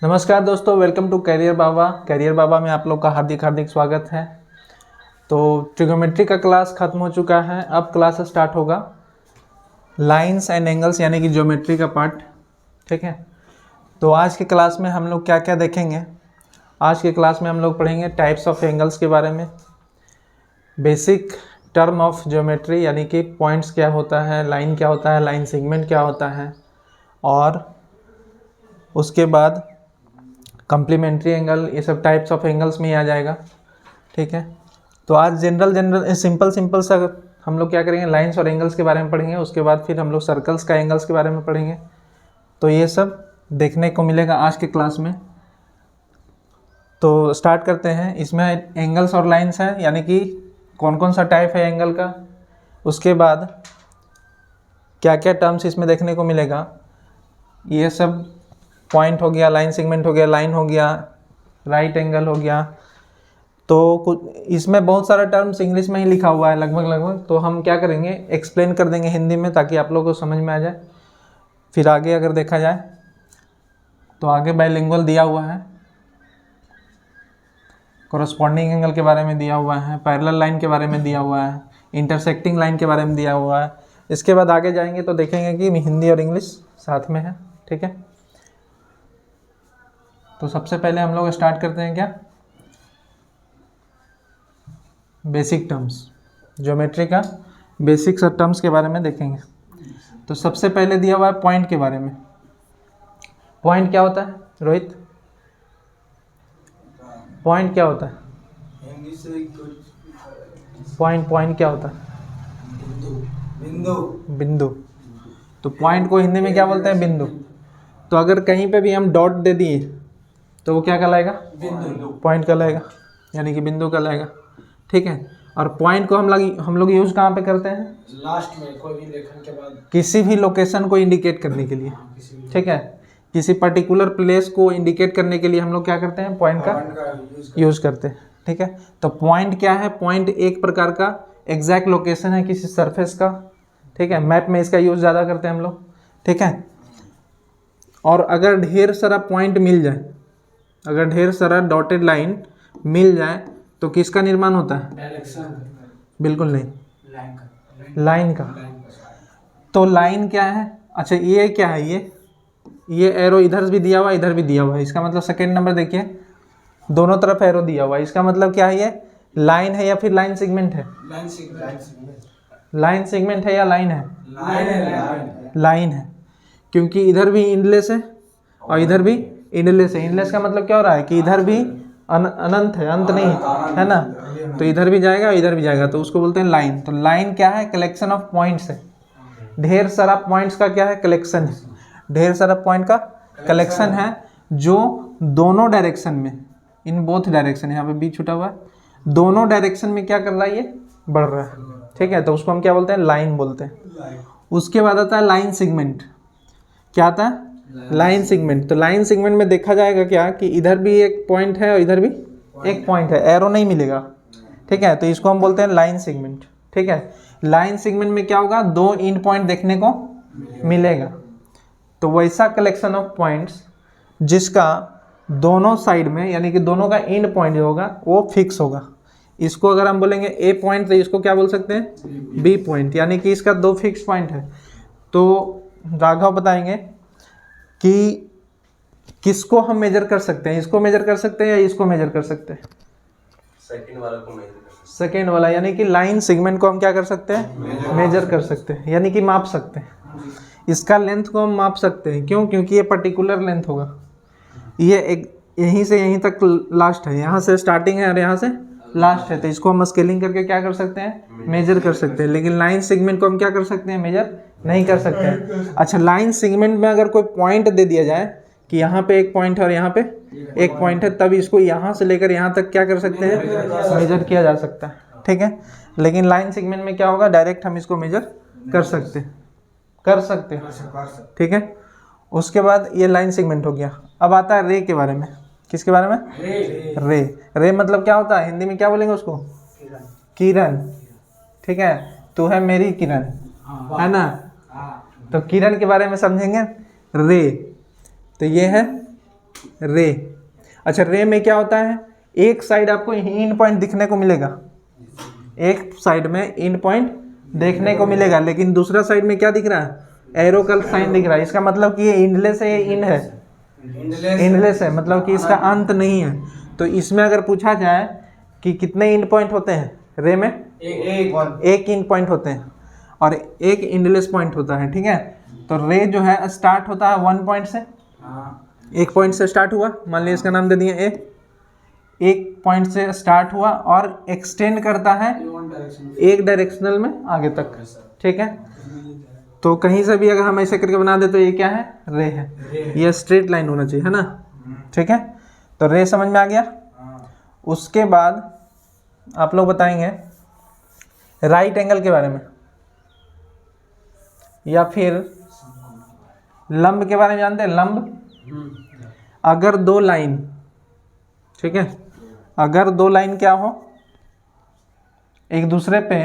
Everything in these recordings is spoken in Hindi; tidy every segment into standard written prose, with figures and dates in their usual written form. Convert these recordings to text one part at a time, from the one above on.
नमस्कार दोस्तों, welcome to career Baba. Career Baba में आप लोग का हार्दिक हार्दिक स्वागत है। तो ट्रिग्नोमेट्री का क्लास ख़त्म हो चुका है, अब क्लास स्टार्ट होगा लाइंस एंड एंगल्स यानी कि ज्योमेट्री का पार्ट। ठीक है, तो आज के क्लास में हम लोग क्या क्या देखेंगे। आज के क्लास में हम लोग पढ़ेंगे टाइप्स ऑफ एंगल्स के बारे में, बेसिक टर्म ऑफ ज्योमेट्री यानी कि पॉइंट्स क्या होता है, लाइन क्या होता है, लाइन सेगमेंट क्या होता है, और उसके बाद कम्प्लीमेंट्री एंगल, ये सब टाइप्स ऑफ एंगल्स में ही आ जाएगा। ठीक है, तो आज जनरल सिंपल सा हम लोग क्या करेंगे, लाइंस और एंगल्स के बारे में पढ़ेंगे। उसके बाद फिर हम लोग सर्कल्स का एंगल्स के बारे में पढ़ेंगे। तो ये सब देखने को मिलेगा आज के क्लास में। तो स्टार्ट करते हैं। इसमें एंगल्स और लाइंस हैं, यानी कि कौन कौन सा टाइप है एंगल का, उसके बाद क्या क्या टर्म्स इसमें देखने को मिलेगा, ये सब पॉइंट हो गया, लाइन सेगमेंट हो गया, लाइन हो गया, राइट एंगल हो गया। तो कुछ इसमें बहुत सारा टर्म्स इंग्लिश में ही लिखा हुआ है लगभग। तो हम क्या करेंगे, एक्सप्लेन कर देंगे हिंदी में ताकि आप लोगों को समझ में आ जाए। फिर आगे अगर देखा जाए तो आगे बाइलिंगुअल दिया हुआ है, कॉरस्पॉन्डिंग एंगल के बारे में दिया हुआ है, पैरेलल लाइन के बारे में दिया हुआ है, इंटरसेक्टिंग लाइन के बारे में दिया हुआ है। इसके बाद आगे जाएंगे तो देखेंगे कि हिंदी और इंग्लिश साथ में है। ठीक है, तो सबसे पहले हम लोग स्टार्ट करते हैं क्या, बेसिक टर्म्स, ज्योमेट्री का बेसिक टर्म्स के बारे में देखेंगे। तो सबसे पहले दिया हुआ है पॉइंट के बारे में। पॉइंट क्या होता है रोहित? पॉइंट क्या होता है? पॉइंट क्या होता है? बिंदु। तो पॉइंट को हिंदी में क्या बोलते हैं? बिंदु। तो अगर कहीं पे भी हम डॉट दे दिए तो वो क्या कहलाएगा? पॉइंट कहलाएगा, यानी कि बिंदु कहलाएगा। ठीक है, और पॉइंट को हम लोग यूज़ कहाँ पे करते हैं? लास्ट में कोई भी लेखन के बाद किसी भी लोकेशन को इंडिकेट करने के लिए। ठीक है, किसी पर्टिकुलर प्लेस को इंडिकेट करने के लिए हम लोग क्या करते हैं? पॉइंट का यूज़ करते हैं। ठीक है, तो पॉइंट क्या है? पॉइंट एक प्रकार का एग्जैक्ट लोकेशन है किसी सरफेस का। ठीक है, मैप में इसका यूज़ ज़्यादा करते हैं हम लोग। ठीक है, और अगर ढेर सारा पॉइंट मिल जाए, अगर ढेर सारा डॉटेड लाइन मिल जाए तो किसका निर्माण होता है? डायरेक्शन बिल्कुल नहीं, लाइन लाइन का। तो लाइन क्या है? अच्छा, ये क्या है? ये एरो इधर भी दिया हुआ है, इधर भी दिया हुआ है। इसका मतलब सेकेंड नंबर देखिए, दोनों तरफ एरो दिया हुआ है। इसका मतलब क्या है? ये लाइन है या फिर लाइन सेगमेंट है? लाइन सेगमेंट है या लाइन है? लाइन है, क्योंकि इधर भी इंडलेस है और इधर भी इंडलेस है। इंडलेस का मतलब क्या हो रहा है कि इधर भी अनंत है, अंत नहीं है ना, तो इधर भी जाएगा और इधर भी जाएगा, तो उसको बोलते हैं लाइन। तो लाइन क्या है? कलेक्शन ऑफ पॉइंट्स है। ढेर सारा पॉइंट्स का क्या है? कलेक्शन है। ढेर सारा पॉइंट का कलेक्शन है जो दोनों डायरेक्शन में, इन बोथ डायरेक्शन, यहाँ पे बी छूटा हुआ है, दोनों डायरेक्शन में क्या कर रहा है? ये बढ़ रहा है। ठीक है, तो उसको हम क्या बोलते हैं? लाइन बोलते हैं। उसके बाद आता है लाइन सेगमेंट। क्या आता है? Line segment. तो लाइन सेगमेंट में देखा जाएगा क्या कि इधर भी एक पॉइंट है और इधर भी एक पॉइंट है, एरो नहीं मिलेगा। ठीक है, तो इसको हम बोलते हैं लाइन सेगमेंट। ठीक है, लाइन सेगमेंट में क्या होगा? दो एंड पॉइंट देखने को मिलेगा। तो वैसा कलेक्शन ऑफ पॉइंट्स जिसका दोनों साइड में, यानी कि दोनों का एंड पॉइंट जो होगा वो फिक्स होगा। इसको अगर हम बोलेंगे ए पॉइंट तो इसको क्या बोल सकते हैं? बी पॉइंट, यानी कि इसका दो फिक्स पॉइंट है। तो राघव बताएंगे कि किसको हम मेजर कर सकते हैं, इसको मेजर कर सकते हैं या इसको मेजर कर सकते हैं? सेकंड वाला को मेजर कर सकते सेकेंड वाला, यानी कि लाइन सेगमेंट को हम क्या कर सकते हैं? मेजर कर सकते हैं, यानी कि माप सकते हैं। इसका लेंथ को हम माप सकते हैं। क्यों? क्योंकि ये पर्टिकुलर लेंथ होगा। ये एक यहीं से यहीं तक लास्ट है, यहाँ से स्टार्टिंग है और यहाँ से लास्ट है, तो इसको हम स्केलिंग करके क्या कर सकते हैं? मेजर कर सकते हैं। लेकिन लाइन सेगमेंट को हम क्या कर सकते हैं? मेजर नहीं कर सकते हैं। अच्छा, लाइन सेगमेंट में अगर कोई पॉइंट दे दिया जाए कि यहाँ पे एक पॉइंट है और यहाँ पे एक पॉइंट है, तब इसको यहाँ से लेकर यहाँ तक क्या कर सकते हैं? मेजर किया जा सकता है। ठीक है, लेकिन लाइन सेगमेंट में क्या होगा? डायरेक्ट हम इसको मेजर कर सकते हैं। ठीक है, उसके बाद ये लाइन सेगमेंट हो गया। अब आता है रे के बारे में। किसके बारे में? रे मतलब क्या होता है? हिंदी में क्या बोलेंगे उसको? किरण। ठीक है, तू है मेरी किरण, है ना। तो किरण के बारे में समझेंगे। रे, तो ये है रे। अच्छा, रे में क्या होता है, एक साइड आपको इन पॉइंट दिखने को मिलेगा, एक साइड में इन पॉइंट देखने को मिलेगा, लेकिन दूसरा साइड में क्या दिख रहा है, एरो का साइन दिख रहा है। इसका मतलब कि ये इंडलेस है, ये इन है, इंडलेस है, मतलब कि इसका अंत नहीं है। तो इसमें अगर पूछा जाए कि कितने इन पॉइंट होते हैं रे में, एक इन पॉइंट होते हैं और एक इंडलेस पॉइंट होता है, ठीक है। तो रे जो है स्टार्ट होता है 1 पॉइंट से, एक पॉइंट से स्टार्ट हुआ, मान लीजिए इसका नाम दे दिए ए, एक पॉइंट से स्टार्ट हुआ और एक्सटेंड करता है एक डायरेक्शनल में आगे तक, ठीक है। तो कहीं से भी अगर हम ऐसे करके बना दे तो ये क्या है, रे है, ये स्ट्रेट लाइन होना चाहिए, है ना, ठीक है। तो रे समझ में आ गया। उसके बाद आप लोग बताएंगे राइट एंगल के बारे में या फिर लंब के बारे में जानते हैं, लंब। अगर दो लाइन, ठीक है, अगर दो लाइन क्या हो एक दूसरे पे,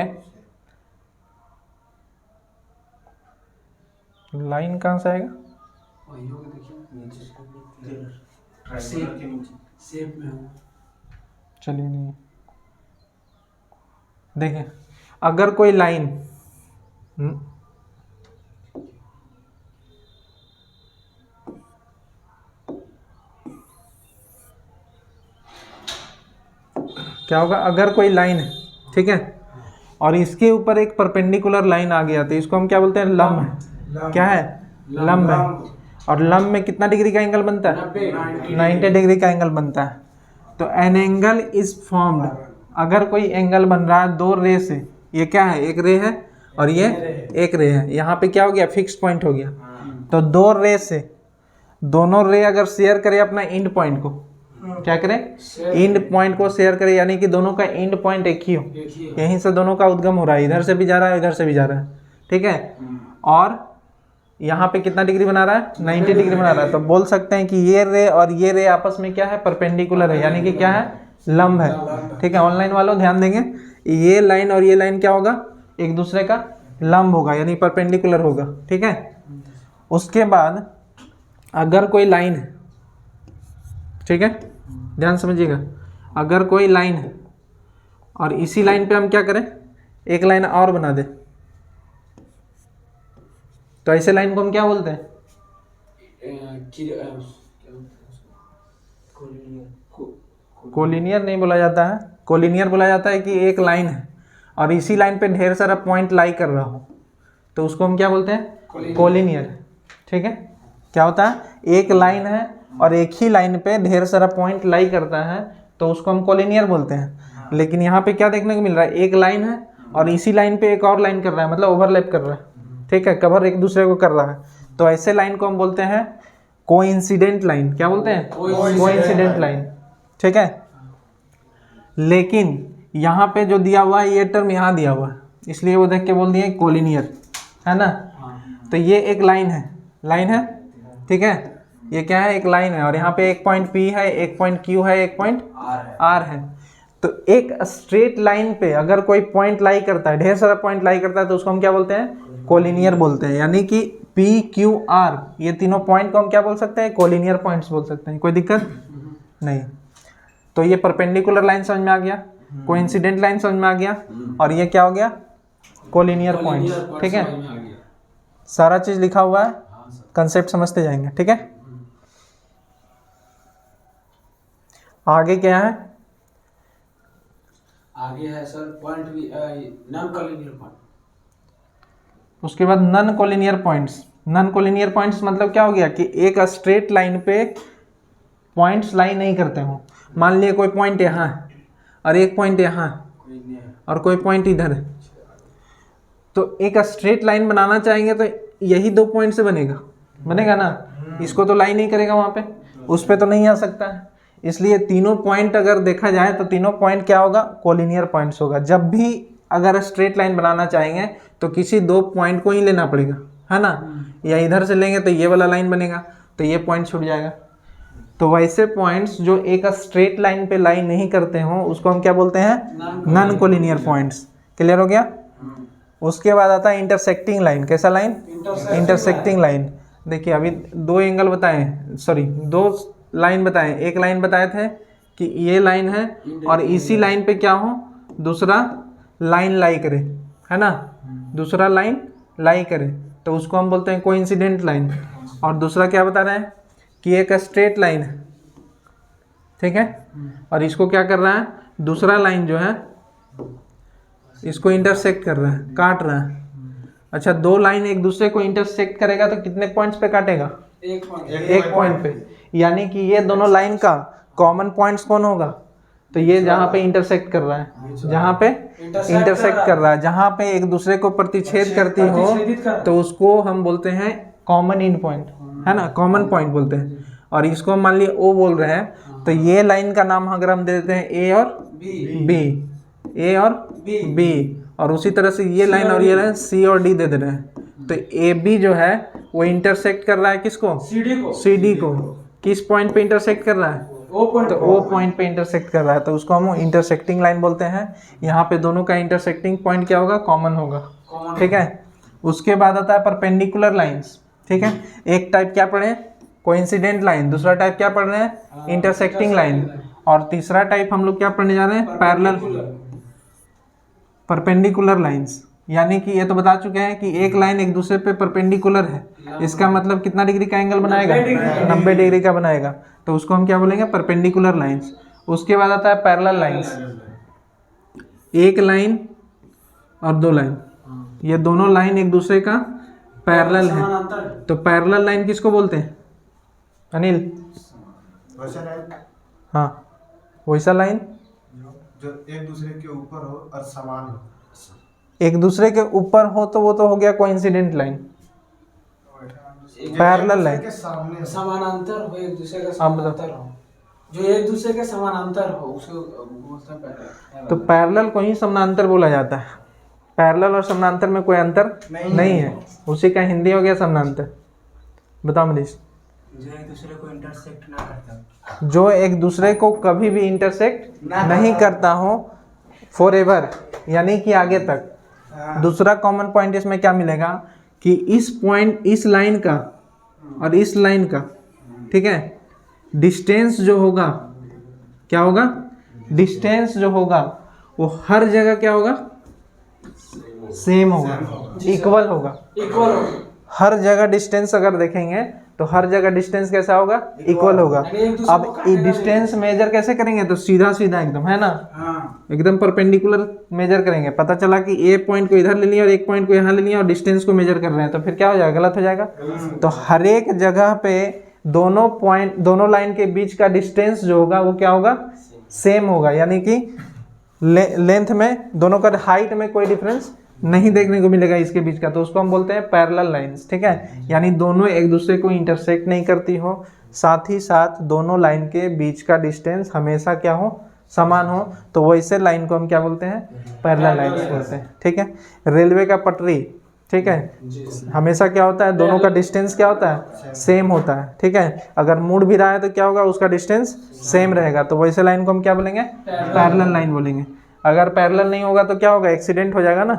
लाइन कहाँ से आएगा, शेप में हो, चलिए नहीं, देखिए अगर कोई लाइन क्या होगा, अगर कोई लाइन है, ठीक है, और इसके ऊपर एक परपेंडिकुलर लाइन आ गया तो इसको हम क्या बोलते हैं, लंब है। क्या है, लंब है। और लंब में कितना डिग्री का एंगल बनता है, 90 डिग्री का एंगल बनता है। तो एन एंगल इज फॉर्म्ड, अगर कोई एंगल बन रहा है दो रे से, ये क्या है, एक रे है और ये एक रे है, यहाँ पे क्या हो गया, फिक्स पॉइंट हो गया। तो दो रे से, दोनों रे अगर शेयर करें अपना एंड पॉइंट को, क्या करें, एंड पॉइंट को शेयर करें, यानी कि दोनों का एंड पॉइंट एक ही हो, यहीं से दोनों का उद्गम हो रहा है, इधर से भी जा रहा है इधर से भी जा रहा है, ठीक है। और यहाँ पे कितना डिग्री बना रहा है, 90 डिग्री बना रहा है। तो बोल सकते हैं कि ये रे और ये रे आपस में क्या है, परपेंडिकुलर है, यानी कि क्या है, लंब है, ठीक है। ऑनलाइन वालों ध्यान देंगे, ये लाइन और ये लाइन क्या होगा, एक दूसरे का लंब होगा, यानी परपेंडिकुलर होगा, ठीक है। उसके बाद अगर कोई लाइन है, ठीक है, ध्यान समझिएगा, अगर कोई लाइन है और इसी लाइन पे हम क्या करें, एक लाइन और बना दे, तो ऐसे लाइन को हम क्या बोलते हैं, कोलिनियर नहीं बोला जाता है, कोलिनियर बोला जाता है कि एक लाइन है और इसी लाइन पे ढेर सारा पॉइंट लाई कर रहा हो, तो उसको हम क्या बोलते हैं, कोलिनियर, ठीक है। क्या होता है, एक लाइन है और एक ही लाइन पे ढेर सारा पॉइंट लाई करता है, तो उसको हम कोलिनियर बोलते हैं। लेकिन यहाँ पे क्या देखने को मिल रहा है, एक लाइन है और इसी लाइन पे एक और लाइन कर रहा है, मतलब ओवरलैप कर रहा है, ठीक है, कवर एक दूसरे को कर रहा है, तो ऐसे लाइन को हम बोलते हैं कोइंसिडेंट लाइन। क्या बोलते हैं, कोइंसिडेंट लाइन, ठीक है। लेकिन यहाँ पे जो दिया हुआ है ये टर्म यहाँ दिया हुआ है, इसलिए वो देख के बोल दिए कोलिनियर, है ना। तो ये एक लाइन है, ठीक है, ये क्या है, एक लाइन है और यहाँ पे एक पॉइंट P है, एक पॉइंट Q है, एक पॉइंट R है। तो एक स्ट्रेट लाइन पे अगर कोई पॉइंट लाई करता है, ढेर सारा पॉइंट लाई करता है, तो उसको हम क्या बोलते हैं, कोलिनियर बोलते हैं। यानी कि P Q R ये तीनों पॉइंट को हम क्या बोल सकते हैं, कोलिनियर पॉइंट्स बोल सकते हैं, कोई दिक्कत नहीं। तो ये परपेंडिकुलर लाइन समझ में आ गया, कोइंसिडेंट लाइन समझ में आ गया, और ये क्या हो गया, कोलिनियर पॉइंट्स, ठीक है। सारा चीज लिखा हुआ है, कंसेप्ट समझते जाएंगे, ठीक है। आगे क्या है, आगे है सर पॉइंट भी नॉन कोलिनियर पॉइंट। उसके बाद non collinear points. Non collinear points मतलब क्या हो गया कि एक स्ट्रेट लाइन पे पॉइंट्स लाई नहीं करते हो। मान लिए कोई पॉइंट यहाँ है और एक पॉइंट यहाँ है और कोई पॉइंट इधर है, तो एक स्ट्रेट लाइन बनाना चाहेंगे तो यही दो पॉइंट से बनेगा ना, इसको तो लाइन नहीं करेगा, वहाँ पे उस पे तो नहीं आ सकता है। इसलिए तीनों पॉइंट अगर देखा जाए तो तीनों पॉइंट क्या होगा, कोलिनियर पॉइंट्स होगा। जब भी अगर स्ट्रेट लाइन बनाना चाहेंगे तो किसी दो पॉइंट को ही लेना पड़ेगा, है ना, या इधर से लेंगे तो ये वाला लाइन बनेगा, तो ये पॉइंट छूट जाएगा। तो वैसे पॉइंट्स जो एक स्ट्रेट लाइन पे लाइन नहीं करते हो उसको हम क्या बोलते हैं, नॉन कोलिनियर पॉइंट्स। क्लियर हो गया। उसके बाद आता है इंटरसेक्टिंग लाइन। कैसा लाइन, इंटरसेक्टिंग लाइन। देखिए अभी दो एंगल बताए, सॉरी दो लाइन बताए, एक लाइन बताए थे कि ये लाइन है और इसी लाइन पे क्या हो, दूसरा लाइन लाई करे, है ना, दूसरा लाइन लाई करे, तो उसको हम बोलते हैं कोइंसिडेंट लाइन। और दूसरा क्या बता रहे हैं कि एक स्ट्रेट लाइन है, ठीक है, और इसको क्या कर रहा है, दूसरा लाइन जो है इसको इंटरसेक्ट कर रहा है, काट रहा है। अच्छा, दो लाइन एक दूसरे को इंटरसेक्ट करेगा तो कितने पॉइंट्स पे काटेगा, एक पॉइंट। एक पॉइंट पे, यानी कि ये दोनों लाइन का कॉमन पॉइंट्स कौन होगा, तो ये जहाँ पे इंटरसेक्ट कर रहा है, जहाँ पे इंटरसेक्ट कर रहा है, जहाँ पे एक दूसरे को प्रतिच्छेद करती हो, तो उसको हम बोलते हैं कॉमन इन पॉइंट, है ना, कॉमन पॉइंट बोलते हैं। और इसको हम मान लिए ओ बोल रहे हैं, तो ये लाइन का नाम अगर हम दे देते हैं ए और बी, ए और बी, और उसी तरह से ये लाइन और ये लाइन सी और डी दे रहे हैं, तो ए बी जो है वो इंटरसेक्ट कर रहा है किसको, सी डी को। किस पॉइंट पे इंटरसेक्ट कर रहा है, तो ओ पॉइंट पे इंटरसेक्ट कर रहा है, तो उसको हम इंटरसेक्टिंग लाइन बोलते हैं। यहाँ पे दोनों का इंटरसेक्टिंग पॉइंट क्या होगा, कॉमन होगा, ठीक है। उसके बाद आता है परपेंडिकुलर लाइंस, ठीक है। एक टाइप क्या पढ़े, कोइंसिडेंट लाइन, दूसरा टाइप क्या पढ़ रहे हैं, इंटरसेक्टिंग लाइन, और तीसरा टाइप हम लोग क्या पढ़ने जा रहे हैं, पैरेलल परपेंडिकुलर लाइंस। यानी कि ये तो बता चुके हैं कि एक लाइन एक दूसरे पे परपेंडिकुलर है, इसका मतलब कितना डिग्री का एंगल बनाएगा, 90 डिग्री का बनाएगा, तो उसको हम क्या बोलेंगे, परपेंडिकुलर लाइंस। उसके बाद आता है पैरेलल लाइंस, एक लाइन और दो लाइन, ये दोनों लाइन एक दूसरे का पैरेलल है, तो पैरेलल लाइन किसको बोलते हैं अनिल, हाँ वैसा लाइन जो एक दूसरे के ऊपर हो और समान हो, एक दूसरे के ऊपर हो तो वो तो हो गया कोइंसिडेंट लाइन, पैरेलल लाइन के सामने समानांतर हो, एक दूसरे का अब बताओ। समानांतर हो, जो एक दूसरे के समानांतर हो उसको बोलते हैं पैरेलल। तो पैरेलल को ही समानांतर बोला जाता है, पैरेलल और समानांतर में कोई अंतर नहीं है, उसी का हिंदी हो गया समानांतर। बताओ मनीष, जो एक दूसरे को इंटरसेक्ट ना करता, जो एक दूसरे को कभी भी इंटरसेक्ट नहीं करता हो फॉर एवर, यानी कि आगे तक। दूसरा कॉमन पॉइंट इसमें क्या मिलेगा कि इस पॉइंट, इस लाइन का और इस लाइन का, ठीक है, डिस्टेंस जो होगा, क्या होगा, डिस्टेंस जो होगा वो हर जगह क्या होगा, सेम होगा, इक्वल होगा, इक्वल हो, हर जगह डिस्टेंस अगर देखेंगे तो हर जगह डिस्टेंस कैसा होगा, इक्वल होगा। अब डिस्टेंस मेजर कैसे करेंगे, तो सीधा सीधा एकदम, है ना, एकदम परपेंडिकुलर मेजर करेंगे। पता चला कि ए पॉइंट को इधर ले लिया और एक पॉइंट को यहाँ ले लिया और डिस्टेंस को मेजर कर रहे हैं, तो फिर क्या हो जाएगा, गलत हो जाएगा। तो हर एक जगह पे दोनों पॉइंट, दोनों लाइन के बीच का डिस्टेंस जो होगा वो क्या होगा, सेम होगा, यानी कि लेंथ में दोनों का हाइट में कोई डिफरेंस नहीं देखने को मिलेगा इसके बीच का, तो उसको हम बोलते हैं पैरेलल लाइंस, ठीक है। यानी दोनों एक दूसरे को इंटरसेक्ट नहीं करती हो, साथ ही साथ दोनों लाइन के बीच का डिस्टेंस हमेशा क्या हो, समान हो, तो वैसे लाइन को हम क्या बोलते हैं, पैरेलल लाइंस बोलते हैं, ठीक है। रेलवे का पटरी, ठीक है, हमेशा क्या होता है, दोनों का डिस्टेंस क्या होता है, सेम होता है, ठीक है। अगर मुड़ भी रहा है तो क्या होगा, उसका डिस्टेंस सेम रहेगा, तो वैसे लाइन को हम क्या बोलेंगे, पैरेलल लाइन बोलेंगे। अगर पैरेलल नहीं होगा तो क्या होगा, एक्सीडेंट हो जाएगा ना।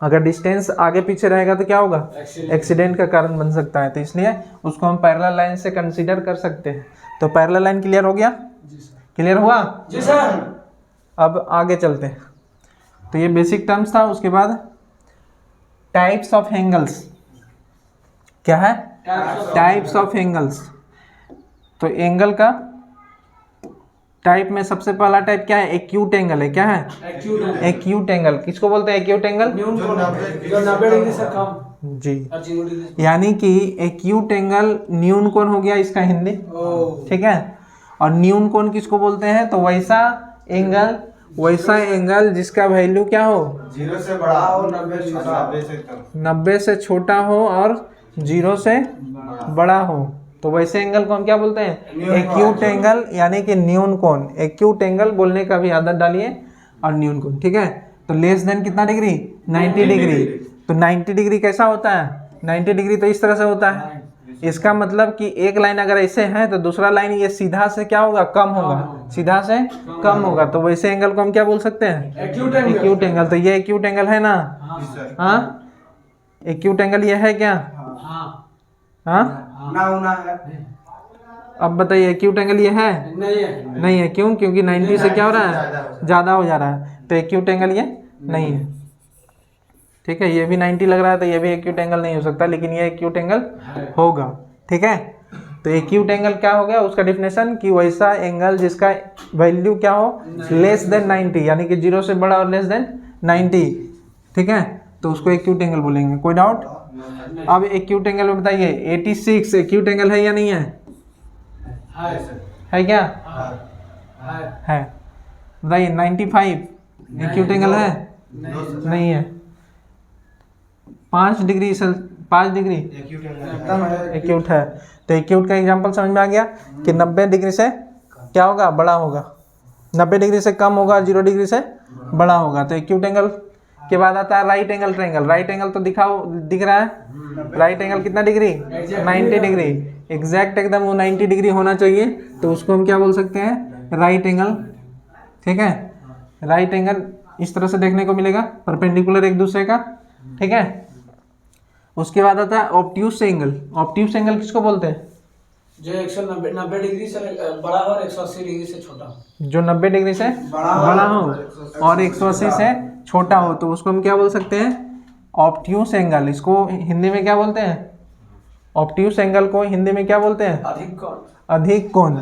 अगर डिस्टेंस आगे पीछे रहेगा तो क्या होगा, एक्सीडेंट का कारण बन सकता है, तो इसलिए उसको हम पैरेलल लाइन से कंसीडर कर सकते हैं। तो पैरेलल लाइन क्लियर हो गया, क्लियर हुआ जी सर। अब आगे चलते हैं। तो ये बेसिक टर्म्स था। उसके बाद टाइप्स ऑफ एंगल्स, क्या है, टाइप्स ऑफ एंगल्स। तो एंगल का टाइप में सबसे पहला टाइप क्या है, एक्यूट एंगल है, क्या है, एक्यूट एंगल। किसको बोलते हैं एक्यूट एंगल, जो 90 डिग्री से कम जी, और 0 डिग्री। यानी कि एक्यूट एंगल न्यून कोण हो गया इसका हिंदी, ठीक है। और न्यून कोण किसको बोलते हैं, तो वैसा एंगल जिसका वैल्यू क्या हो, 0 से बड़ा हो, 90 से कम, 90 से छोटा हो और 0 से बड़ा हो, तो वैसे एंगल को हम क्या बोलते हैं, एक्यूट एंगल, यानी कि न्यून कोण। एक्यूट एंगल बोलने का भी आदत डालिए, और न्यून कोण, ठीक है। तो लेस देन कितना डिग्री, 90 डिग्री। तो 90 डिग्री कैसा होता है, 90 डिग्री तो इस तरह से होता है। इसका मतलब कि एक लाइन अगर ऐसे है तो दूसरा लाइन ये सीधा से क्या होगा, कम होगा, सीधा से कम होगा, तो वैसे एंगल को हम क्या बोल सकते हैं, एक्यूट एंगल। तो ये एक्यूट एंगल है ना, हाँ, एक्यूट एंगल ये है क्या, हाँ, ना होना है, अब बताइए एक्यूट एंगल ये है? नहीं है। नहीं है। क्यों? क्योंकि 90 से क्या हो रहा है? ज़्यादा हो जा रहा है, तो एक्यूट एंगल ये नहीं है। ठीक है, ये भी 90 लग रहा है तो ये भी एक्यूट एंगल नहीं हो सकता, लेकिन ये एक्यूट एंगल होगा। ठीक है, तो एक्यूट एंगल क्या हो गया? उसका डिफिनेशन कि वैसा एंगल जिसका वैल्यू क्या हो? लेस देन 90, यानी कि 0 से बड़ा और लेस देन 90। ठीक है, तो उसको एक्यूट एंगल बोलेंगे। कोई डाउट? अब एक्यूट एंगल में बताइए 86 एक्यूट एंगल है या नहीं है? है क्या? है। बताइए 95 एक्यूट एंगल है? नहीं है। 5 डिग्री एक्यूट है। तो एक्यूट का एग्जांपल समझ में आ गया कि 90 डिग्री से क्या होगा? बड़ा होगा। 90 डिग्री से कम होगा, 0 डिग्री से बड़ा होगा। तो एक्यूट एंगल के बाद आता है right angle triangle. Right angle तो दिख रहा है। राइट एंगल कितना डिग्री? 90 डिग्री। एग्जैक्ट एकदम वो 90 डिग्री होना चाहिए, तो उसको हम क्या बोल सकते हैं? Right angle. ठीक है, राइट एंगल इस तरह से देखने को मिलेगा, परपेंडिकुलर एक दूसरे का। ठीक है, उसके बाद आता है ऑब्ट्यूस एंगल। ऑब्ट्यूस एंगल किसको बोलते हैं? जो 190 डिग्री से बड़ा हो और 180 डिग्री से छोटा हो। जो 90 डिग्री से बड़ा हो और 180 से छोटा हो, तो उसको हम क्या बोल सकते हैं? Obtuse angle. इसको हिंदी में क्या बोलते हैं? ऑब्ट्यूस एंगल को हिंदी में क्या बोलते हैं? अधिक कोण। अधिक कोण।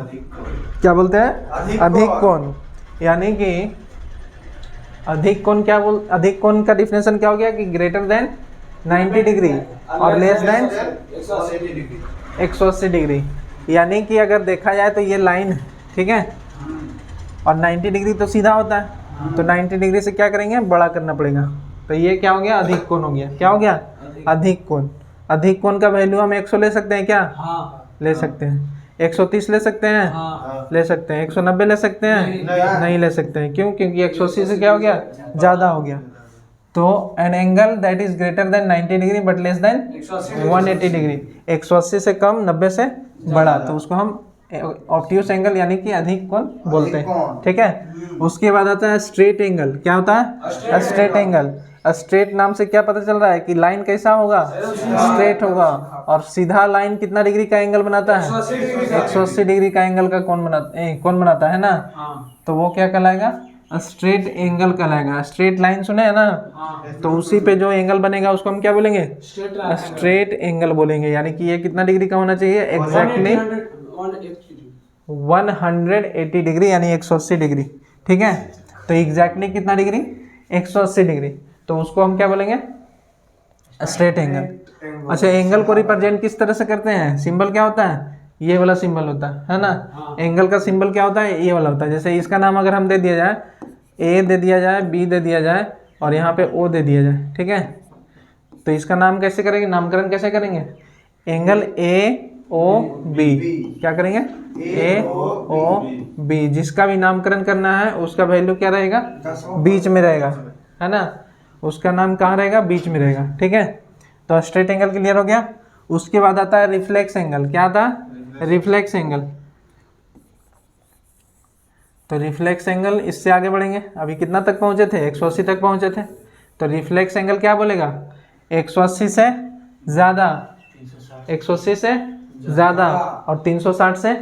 क्या बोलते हैं? अधिक कोण। यानी कि अधिक कोण का डिफिनेशन क्या हो गया? कि ग्रेटर देन 90 डिग्री और लेस देन 180 डिग्री। यानी कि अगर देखा जाए तो ये लाइन है, ठीक है, और 90 डिग्री तो सीधा होता है, तो 90 डिग्री से क्या करेंगे? बड़ा करना पड़ेगा। तो ये क्या हो गया? अधिक कोण हो गया। क्या हो गया? अधिक कोण। अधिक कोण का वैल्यू हम 100 ले सकते हैं क्या? हाँ। ले सकते हैं। 130 ले सकते हैं? हाँ। ले सकते हैं। 190 ले सकते हैं? नहीं ले सकते हैं। क्यों? क्योंकि 180 से क्या हो गया? ज़्यादा हो गया। तो an angle that is greater than 90 degree but less than 180 degree. 180 से कम, 90 से बड़ा, तो उसको हम ऑब्ट्यूस एंगल यानी कि अधिक कोण बोलते हैं। ठीक है, उसके बाद आता है स्ट्रेट एंगल। क्या होता है? Straight angle. स्ट्रेट नाम से क्या पता चल रहा है? कि लाइन कैसा होगा? स्ट्रेट होगा। और सीधा लाइन कितना डिग्री का एंगल बनाता है? 180 डिग्री का एंगल का कोण बनाता है ना। तो वो क्या कहलाएगा? स्ट्रेट एंगल कहलाएगा। स्ट्रेट लाइन सुने हैं ना, तो उसी पे जो एंगल बनेगा उसको हम क्या बोलेंगे? स्ट्रेट एंगल बोलेंगे। यानी कि ये कितना डिग्री का होना चाहिए? एग्जैक्टली 180 डिग्री, यानी 180 डिग्री। ठीक है, तो एग्जैक्टली कितना डिग्री? 180 डिग्री। तो उसको हम क्या बोलेंगे? Straight angle. अच्छा, एंगल को रिप्रेजेंट किस तरह से करते हैं? सिंबल क्या होता है? ये वाला सिंबल होता है ना। एंगल का सिंबल क्या होता है? ये वाला होता है। जैसे इसका नाम अगर हम दे दिया जाए, ए दे दिया जाए, बी दे दिया जाए और यहाँ पे ओ दे दिया जाए, ठीक है, तो इसका नाम कैसे करेंगे? नामकरण कैसे करेंगे? Angle A O B. क्या करेंगे? A O B. जिसका भी नामकरण करना है उसका वैल्यू क्या रहेगा? बीच में रहेगा, है ना। उसका नाम कहाँ रहेगा? बीच में रहेगा। ठीक है, तो स्ट्रेट एंगल क्लियर हो गया। उसके बाद आता है रिफ्लेक्स एंगल। क्या आता है? Reflex angle. तो रिफ्लेक्स एंगल, इससे आगे बढ़ेंगे। अभी कितना तक पहुंचे थे? 180 तक पहुंचे थे। तो रिफ्लेक्स एंगल क्या बोलेगा? 180 से ज़्यादा, 180 से ज़्यादा और 360 से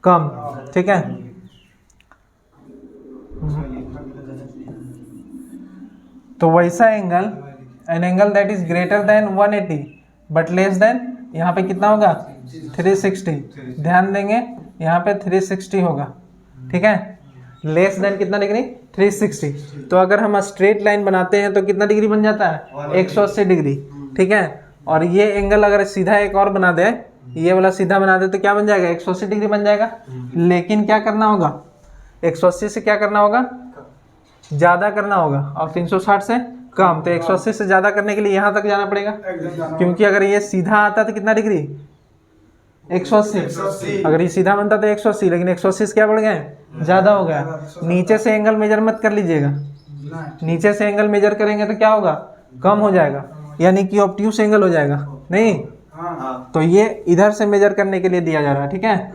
कम। ठीक है, तो वैसा angle, an angle that is greater than 180 but less than, यहाँ पे कितना होगा? 360। ध्यान देंगे यहाँ पे 360 होगा। ठीक है, लेस देन कितना डिग्री? 360। तो अगर हम स्ट्रेट लाइन बनाते हैं तो कितना डिग्री बन जाता है? 180 डिग्री। ठीक है, और ये एंगल अगर सीधा एक और बना दे, ये वाला सीधा बना दे, तो क्या बन जाएगा? 180 डिग्री बन जाएगा। लेकिन क्या करना होगा? 180 से क्या करना होगा? ज़्यादा करना होगा, और 360 से कम। तो 180 से ज़्यादा करने के लिए यहाँ तक जाना पड़ेगा, क्योंकि अगर ये सीधा आता तो कितना डिग्री? 180। अगर ये सीधा बनता तो 180, लेकिन 180 से क्या बढ़ गए? ज़्यादा हो गया। नीचे से एंगल मेजर मत कर लीजिएगा, नीचे से एंगल मेजर करेंगे तो क्या होगा? कम हो जाएगा, यानी कि ऑब्ट्यूस एंगल हो जाएगा। नहीं, तो ये इधर से मेजर करने के लिए दिया जा रहा है। ठीक है,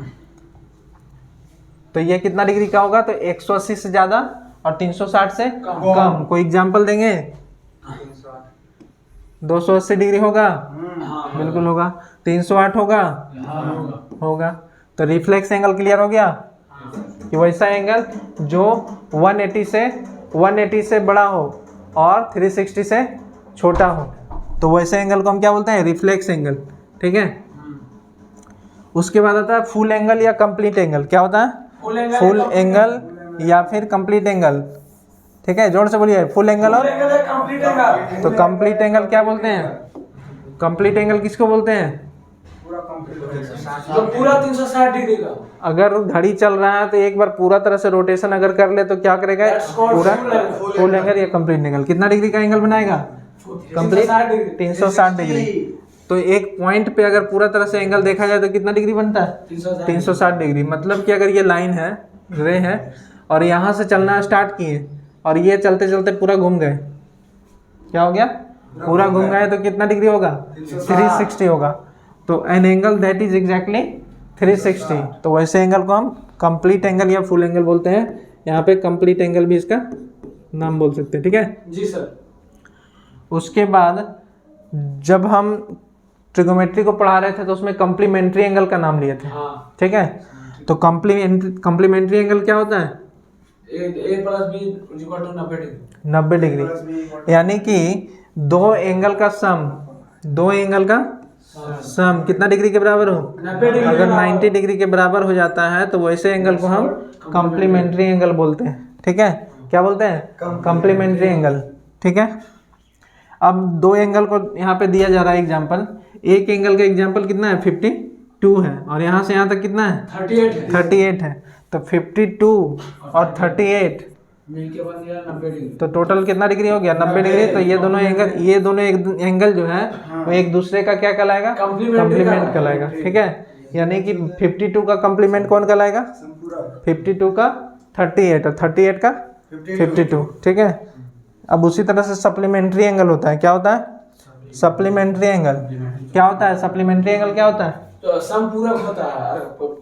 तो ये कितना डिग्री का होगा? तो 180 से ज़्यादा और 360 से कम। कोई एग्जाम्पल देंगे? 280 डिग्री होगा? बिल्कुल होगा। 308 होगा? होगा। तो रिफ्लेक्स एंगल क्लियर हो गया कि वैसा एंगल जो 180 से बड़ा हो और 360 से छोटा हो, तो वैसे एंगल को हम क्या बोलते हैं? Reflex angle. ठीक है, उसके बाद आता है फुल एंगल या कंप्लीट एंगल। क्या होता है? फुल एंगल या फिर कंप्लीट एंगल। ठीक है, जोर से बोलिए, फुल एंगल और कंप्लीट एंगल। तो कंप्लीट एंगल क्या बोलते हैं? कंप्लीट एंगल किसको बोलते हैं? तो पूरा 360 डिग्री का। अगर घड़ी चल रहा है तो एक बार पूरा तरह से रोटेशन अगर कर ले तो क्या करेगा? That's called पूरा full angle. फुल एंगल या कंप्लीट एंगल। कितना डिग्री का एंगल बनाएगा? Complete 360 degree. तो एक पॉइंट पे अगर पूरा तरह से एंगल देखा जाए तो कितना डिग्री बनता है? 360 डिग्री। मतलब कि अगर ये लाइन है, रे है, और यहाँ से चलना स्टार्ट किए और ये चलते चलते पूरा घूम गए, क्या हो गया? पूरा घूम गए तो कितना डिग्री होगा? 360 होगा। तो an angle that is exactly 360। तो वैसे एंगल को हम कंप्लीट एंगल या फुल एंगल बोलते हैं। यहाँ पे कंप्लीट एंगल भी इसका नाम बोल सकते हैं। ठीक है जी सर। उसके बाद जब हम ट्रिगोमेट्री को पढ़ा रहे थे तो उसमें कम्प्लीमेंट्री एंगल का नाम लिए थे। हाँ। ठीक है, तो कम्प्लीमेंट्री एंगल क्या होता है? A plus B equal to 90 degree. 90 degree, यानी कि दो एंगल का सम कितना डिग्री के बराबर हो? 90 डिग्री। अगर 90 डिग्री के बराबर हो जाता है तो वैसे एंगल को हम कम्प्लीमेंट्री एंगल बोलते हैं। ठीक है, क्या बोलते हैं? Complementary angle. ठीक है, अब दो एंगल को यहाँ पे दिया जा रहा है एग्जाम्पल। एक एंगल का एग्जाम्पल कितना है? 52 है, और यहाँ से यहाँ तक कितना है? 38 है। तो 52 और 38 मिलके बन गया 90 डिग्री। तो टोटल कितना डिग्री हो गया? 90 डिग्री। तो ये दोनों एंगल जो है वो एक दूसरे का क्या कहलाएगा? कम्प्लीमेंट कहलाएगा। ठीक है, यानी कि 52 का कम्प्लीमेंट कौन कहलाएगा? 52 का 38 और 38 का 52। ठीक है, अब उसी तरह से सप्लीमेंट्री एंगल होता है। क्या होता है? सप्लीमेंट्री एंगल क्या होता है? सप्लीमेंट्री एंगल क्या होता है? तो सम पूरा होता है,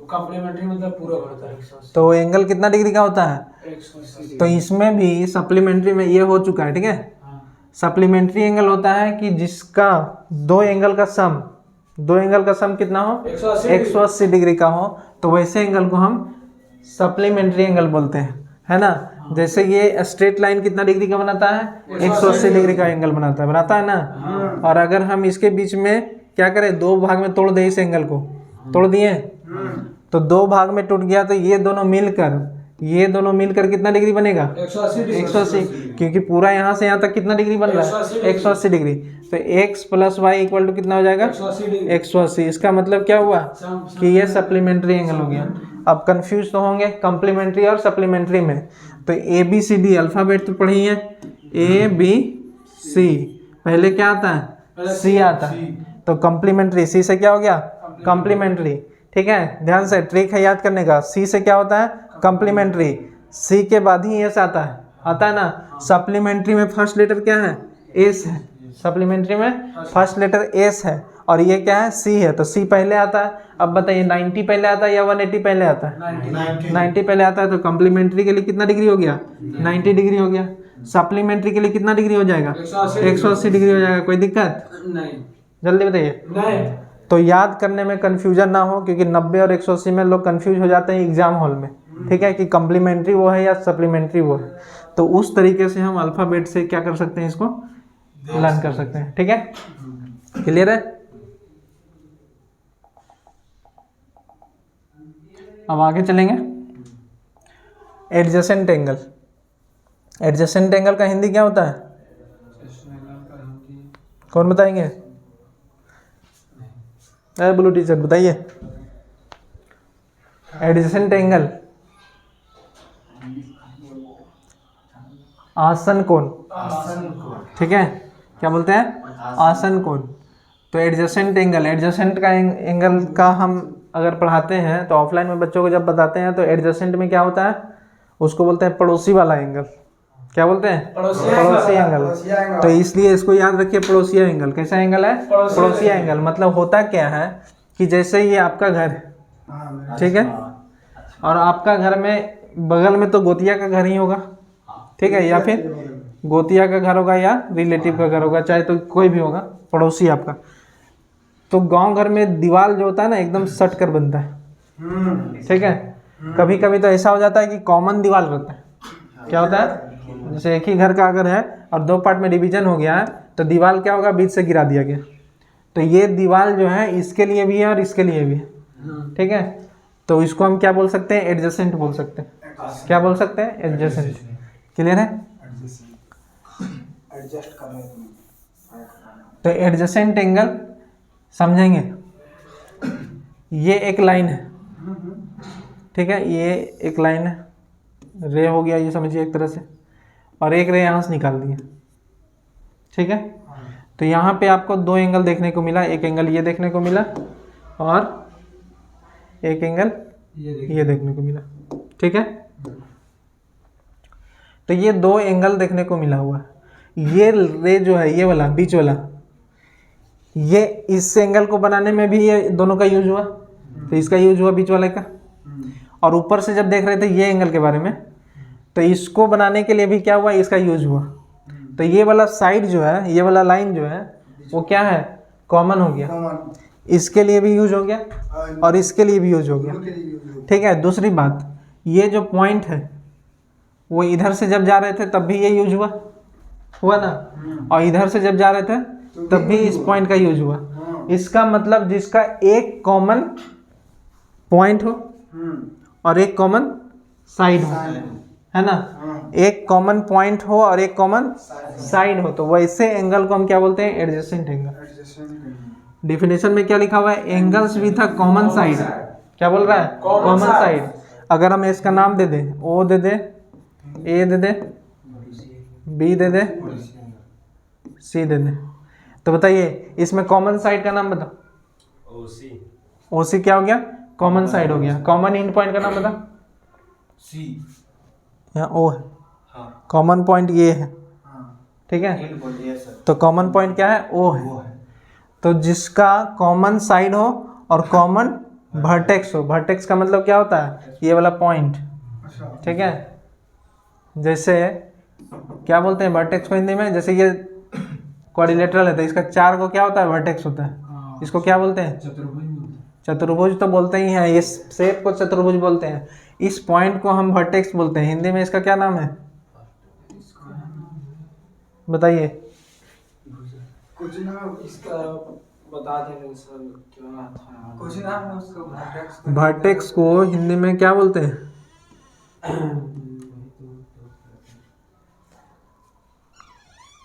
कॉम्प्लीमेंट्री मतलब पूरा होता है 180। तो एंगल कितना डिग्री का होता है? 180। तो इसमें भी सप्लीमेंट्री में ये हो चुका है। ठीक है, सप्लीमेंट्री एंगल होता है कि जिसका दो एंगल का सम कितना हो? 180 डिग्री का हो, तो वैसे एंगल को हम सप्लीमेंट्री एंगल बोलते हैं, है ना। जैसे ये स्ट्रेट लाइन कितना डिग्री का बनाता है? 180 डिग्री का एंगल बनाता है ना। और अगर हम इसके बीच में क्या करें? दो भाग में तोड़ दे, इस एंगल को तोड़ दिए तो दो भाग में टूट गया, तो ये दोनों मिलकर कितना डिग्री बनेगा? 180। क्योंकि पूरा यहाँ से यहाँ तक कितना डिग्री बन रहा है? 180 डिग्री। तो x plus y equal to कितना हो जाएगा? 180। इसका मतलब क्या हुआ कि ये सप्लीमेंट्री एंगल हो गया। अब कंफ्यूज तो होंगे कम्प्लीमेंट्री और सप्लीमेंट्री में। तो ABCD अल्फाबेट तो पढ़ी है, ABC, पहले क्या आता है? C आता है। तो कम्प्लीमेंट्री, C से क्या हो गया? कम्प्लीमेंट्री। ठीक है, ध्यान से ट्रिक है याद करने का। C से क्या होता है? कम्प्लीमेंट्री। C के बाद ही S आता है ना। सप्लीमेंट्री में फर्स्ट लेटर क्या है? S है। सप्लीमेंट्री में फर्स्ट लेटर S है और ये क्या है? C है। तो C पहले आता है। अब बताइए 90 पहले आता है या 180 पहले आता है? 90 पहले आता है। तो कम्प्लीमेंट्री के लिए कितना डिग्री हो गया? 90 डिग्री हो गया। सप्लीमेंट्री के लिए कितना डिग्री हो जाएगा? 180 डिग्री हो जाएगा। कोई दिक्कत? नहीं। जल्दी बताइए। नहीं। तो याद करने में कंफ्यूजन ना हो, क्योंकि 90 और 180 में लोग कंफ्यूज हो जाते हैं एग्जाम हॉल में। ठीक है, कि कम्प्लीमेंट्री वो है या सप्लीमेंट्री वो है। तो उस तरीके से हम अल्फाबेट से क्या कर सकते हैं? इसको लर्न कर सकते हैं। ठीक है, क्लियर है? अब आगे चलेंगे। Adjacent angle. एडजेसेंट एंगल का हिंदी क्या होता है? कौन बताएंगे? ब्लू टीचर बताइए। एडजेसेंट एंगल आसन कोण। ठीक है, क्या बोलते हैं? आसन कोण। तो एडजेसेंट का एंगल का हम अगर पढ़ाते हैं तो ऑफलाइन में बच्चों को जब बताते हैं तो एडजेसेंट में क्या होता है? उसको बोलते हैं पड़ोसी वाला एंगल। क्या बोलते हैं? पड़ोसी एंगल। तो इसलिए इसको याद रखिए, पड़ोसी एंगल। कैसा एंगल है? पड़ोसी एंगल। मतलब होता क्या है कि जैसे ये आपका घर, ठीक है, और आपका घर में बगल में तो गोतिया का घर ही होगा, ठीक है, या फिर गोतिया का घर होगा या रिलेटिव का घर होगा, चाहे तो कोई भी होगा पड़ोसी आपका। तो गांव घर में दीवार जो होता है ना एकदम सट कर बनता है, ठीक है। कभी कभी तो ऐसा हो जाता है कि कॉमन दीवार रहता है। क्या होता है, जैसे एक ही घर का अगर है और दो पार्ट में डिवीजन हो गया है तो दीवार क्या होगा, बीच से गिरा दिया गया, तो ये दीवार जो है इसके लिए भी है और इसके लिए भी है। ठीक है, तो इसको हम क्या बोल सकते हैं, एडजेसेंट बोल सकते हैं। क्या बोल सकते हैं, एडजेसेंट। क्लियर है। एडजस्ट कर रहे हैं। तो एडजेसेंट एंगल समझेंगे, ये एक लाइन है। ठीक है, ये एक लाइन है, रे हो गया ये समझिए एक तरह से, और एक रे यहाँ से निकाल दिए। ठीक है, तो यहाँ पे आपको दो एंगल देखने को मिला, एक एंगल ये देखने को मिला और एक एंगल ये देखने को मिला। ठीक है, तो ये दो एंगल देखने को मिला हुआ है। ये रे जो है, ये वाला बीच वाला, ये इस एंगल को बनाने में भी ये दोनों का यूज हुआ, तो इसका यूज हुआ बीच वाले का। और ऊपर से जब देख रहे थे ये एंगल के बारे में, तो इसको बनाने के लिए भी क्या हुआ, इसका यूज हुआ। तो ये वाला साइड जो है, ये वाला लाइन जो है वो क्या है, कॉमन हो गया, इसके लिए भी यूज हो गया और इसके लिए भी यूज हो गया। ठीक है, दूसरी बात, ये जो पॉइंट है वो इधर से जब जा रहे थे तब भी ये यूज हुआ ना, और इधर से जब जा रहे थे तब भी इस पॉइंट का यूज हुआ। इसका मतलब जिसका एक कॉमन पॉइंट हो और एक कॉमन साइड हो, है ना, एक कॉमन पॉइंट हो और एक कॉमन साइड हो, तो वैसे एंगल को हम क्या बोलते हैं, एडजेसेंट एंगल। डिफिनेशन में क्या लिखा हुआ है, angles with a common side. क्या बोल रहा है, कॉमन साइड। अगर हम इसका नाम दे दें, ओ दे दे, ए दे दे, बी दे दे, सी दे दे, तो बताइए इसमें कॉमन साइड का नाम बताओ। ओसी क्या हो गया, कॉमन साइड हो गया। कॉमन एंड पॉइंट का नाम बता। सी, यहाँ ओ है, कॉमन पॉइंट ये है। ठीक है, तो कॉमन पॉइंट क्या है, ओ है। तो जिसका कॉमन साइड हो और कॉमन वर्टेक्स हो, वर्टेक्स का मतलब क्या होता है, ये वाला पॉइंट। ठीक है, जैसे क्या बोलते हैं वर्टेक्स को हिंदी में, जैसे ये क्वाड्रिलेटरल है तो इसका चार को क्या होता है, वर्टेक्स होता है। इसको क्या बोलते हैं, चतुर्भुज तो बोलते ही हैं, इस शेप को चतुर्भुज बोलते हैं। इस पॉइंट को हम वर्टेक्स बोलते हैं। हिंदी में इसका क्या नाम है, बताइए। कुछ नाम इसका बता देंगे सर, क्या था कुछ नाम है उसका। वर्टेक्स को हिंदी में क्या बोलते हैं,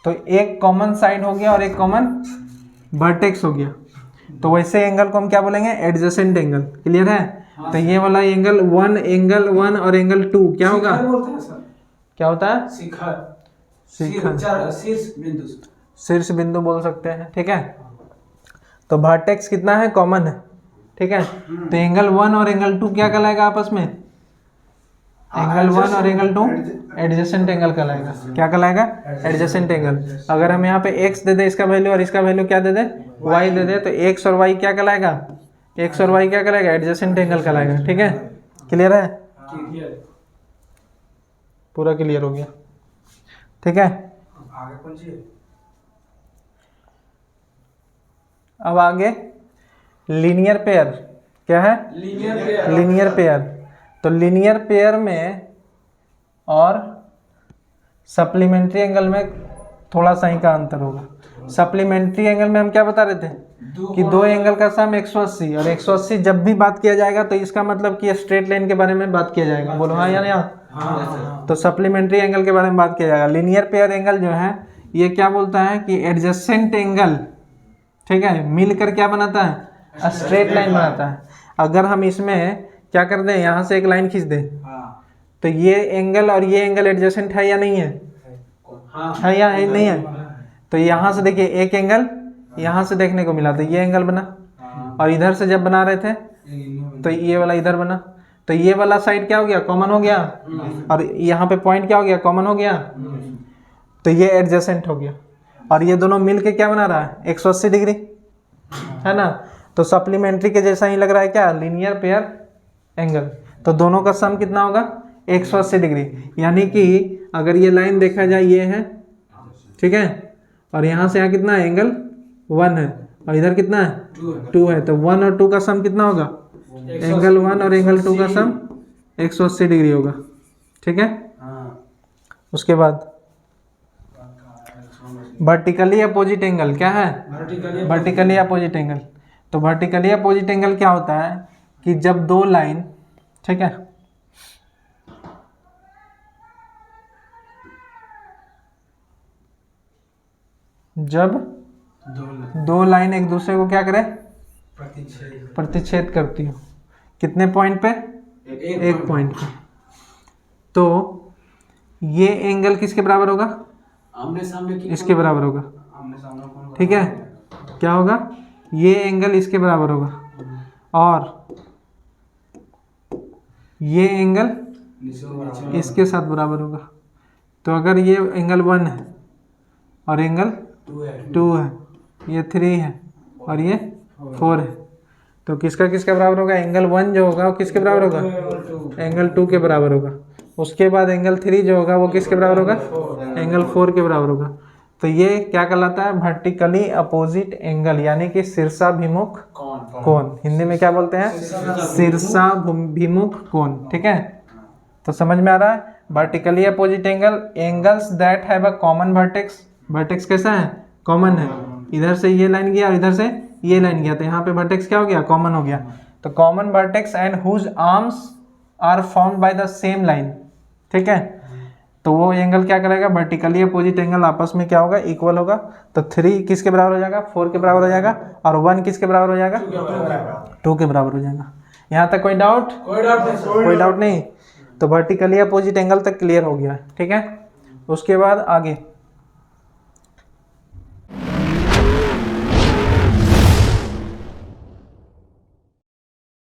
तो एक कॉमन साइड हो गया और एक कॉमन वर्टेक्स हो गया, तो वैसे एंगल को हम क्या बोलेंगे, एडजेसेंट एंगल। क्लियर है। तो ये वाला एंगल वन, एंगल वन और एंगल टू क्या होगा, बोलते हैं सर, क्या होता है, शिखर, शिखर, शीर्ष बिंदु, शीर्ष बिंदु बोल सकते हैं। ठीक है, तो वर्टेक्स कितना है, कॉमन है। ठीक है, तो एंगल वन और एंगल टू क्या कहलाएगा आपस में, एंगल वन और एंगल टू एडजेसेंट एंगल कहलाएगा। क्या कहलाएगा, एडजेसेंट एंगल। अगर हम यहाँ पे x दे दे इसका वैल्यू और इसका वैल्यू क्या दे दे, y दे दे, तो x और y क्या कहलाएगा, x और y क्या कहलाएगा, एडजेसेंट एंगल कहलाएगा। ठीक है, क्लियर है, पूरा क्लियर हो गया। ठीक है, आगे कौन सी है? अब आगे लीनियर पेयर। क्या है, लीनियर पेयर। तो लीनियर पेयर में और सप्लीमेंट्री एंगल में थोड़ा सा ही का अंतर होगा। सप्लीमेंट्री एंगल में हम क्या बता रहे थे कि दो एंगल का सम 180, और 180 जब भी बात किया जाएगा तो इसका मतलब कि स्ट्रेट लाइन के बारे में बात किया जाएगा। बोलो हाँ या नहीं। तो सप्लीमेंट्री एंगल के बारे में बात किया जाएगा। लीनियर पेयर एंगल जो है ये क्या बोलता है कि एडजेसेंट एंगल, ठीक है, मिलकर क्या बनाता है, स्ट्रेट लाइन बनाता है। अगर हम इसमें क्या कर दें, यहाँ से एक लाइन खींच दें, तो ये एंगल और ये एंगल एडजेसेंट है या नहीं है, है या नहीं है। तो यहाँ से देखिए एक एंगल यहाँ से देखने को मिला, तो ये एंगल बना, और इधर से जब बना रहे थे तो ये वाला इधर बना, तो ये वाला साइड क्या हो गया, कॉमन हो गया, और यहाँ पे पॉइंट क्या हो गया, कॉमन हो गया, तो ये एडजेसेंट हो गया। और ये दोनों मिल के क्या बना रहा है, 180 डिग्री, है ना। तो सप्लीमेंट्री के जैसा ही लग रहा है क्या, लीनियर पेयर एंगल। तो दोनों का सम कितना होगा, 180 डिग्री। यानी कि अगर ये लाइन देखा जाए ये है, ठीक है, और यहाँ से यहाँ कितना है, एंगल 1 है, और इधर कितना है, 2 है, तो 1 और 2 का सम कितना होगा, एंगल 1 और एंगल 2 का सम 180 डिग्री होगा, ठीक है। उसके बाद वर्टिकली अपोजिट एंगल क्या है, वर्टिकली अपोजिट एंगल। तो वर्टिकली अपोजिट एंगल क्या होता है कि जब दो लाइन, ठीक है, जब दो लाइन एक दूसरे को क्या करे, प्रतिच्छेद करती हो, कितने पॉइंट पे, एक पॉइंट पे। तो ये एंगल किसके बराबर होगा, आमने सामने की इसके बराबर होगा, आमने सामने ठीक है। क्या होगा, ये एंगल इसके बराबर होगा और ये एंगल इसके साथ बराबर होगा। तो अगर ये एंगल 1 है और एंगल 2 है, ये 3 है और ये 4 है, तो किसका किसका बराबर होगा, एंगल 1 जो होगा वो किसके बराबर होगा, एंगल 2 के बराबर होगा। उसके बाद एंगल 3 जो होगा वो किसके बराबर होगा, एंगल 4 के बराबर होगा। तो ये क्या कहलाता है, वर्टिकली अपोजिट एंगल, यानी कि शीर्षाभिमुख कोण। हिंदी में क्या बोलते हैं, शीर्षाभिमुख कोण, ठीक है। तो समझ में आ रहा है, vertically opposite angle, angles that have a common vertex. Vertex कैसा है, कॉमन है, इधर से ये लाइन गया और इधर से ये लाइन गया, तो यहाँ पे वर्टेक्स क्या हो गया, कॉमन हो गया। तो common vertex and whose arms are formed by the same line, ठीक है। तो वो एंगल क्या करेगा, वर्टिकली अपोजिट एंगल आपस में क्या होगा, इक्वल होगा। तो 3 किसके बराबर हो जाएगा, 4 के बराबर हो जाएगा और 1 किसके बराबर हो जाएगा, 2 के बराबर हो जाएगा। यहाँ तक कोई डाउट, कोई डाउट नहीं। तो वर्टिकली अपोजिट एंगल तक क्लियर हो गया, ठीक है। उसके बाद आगे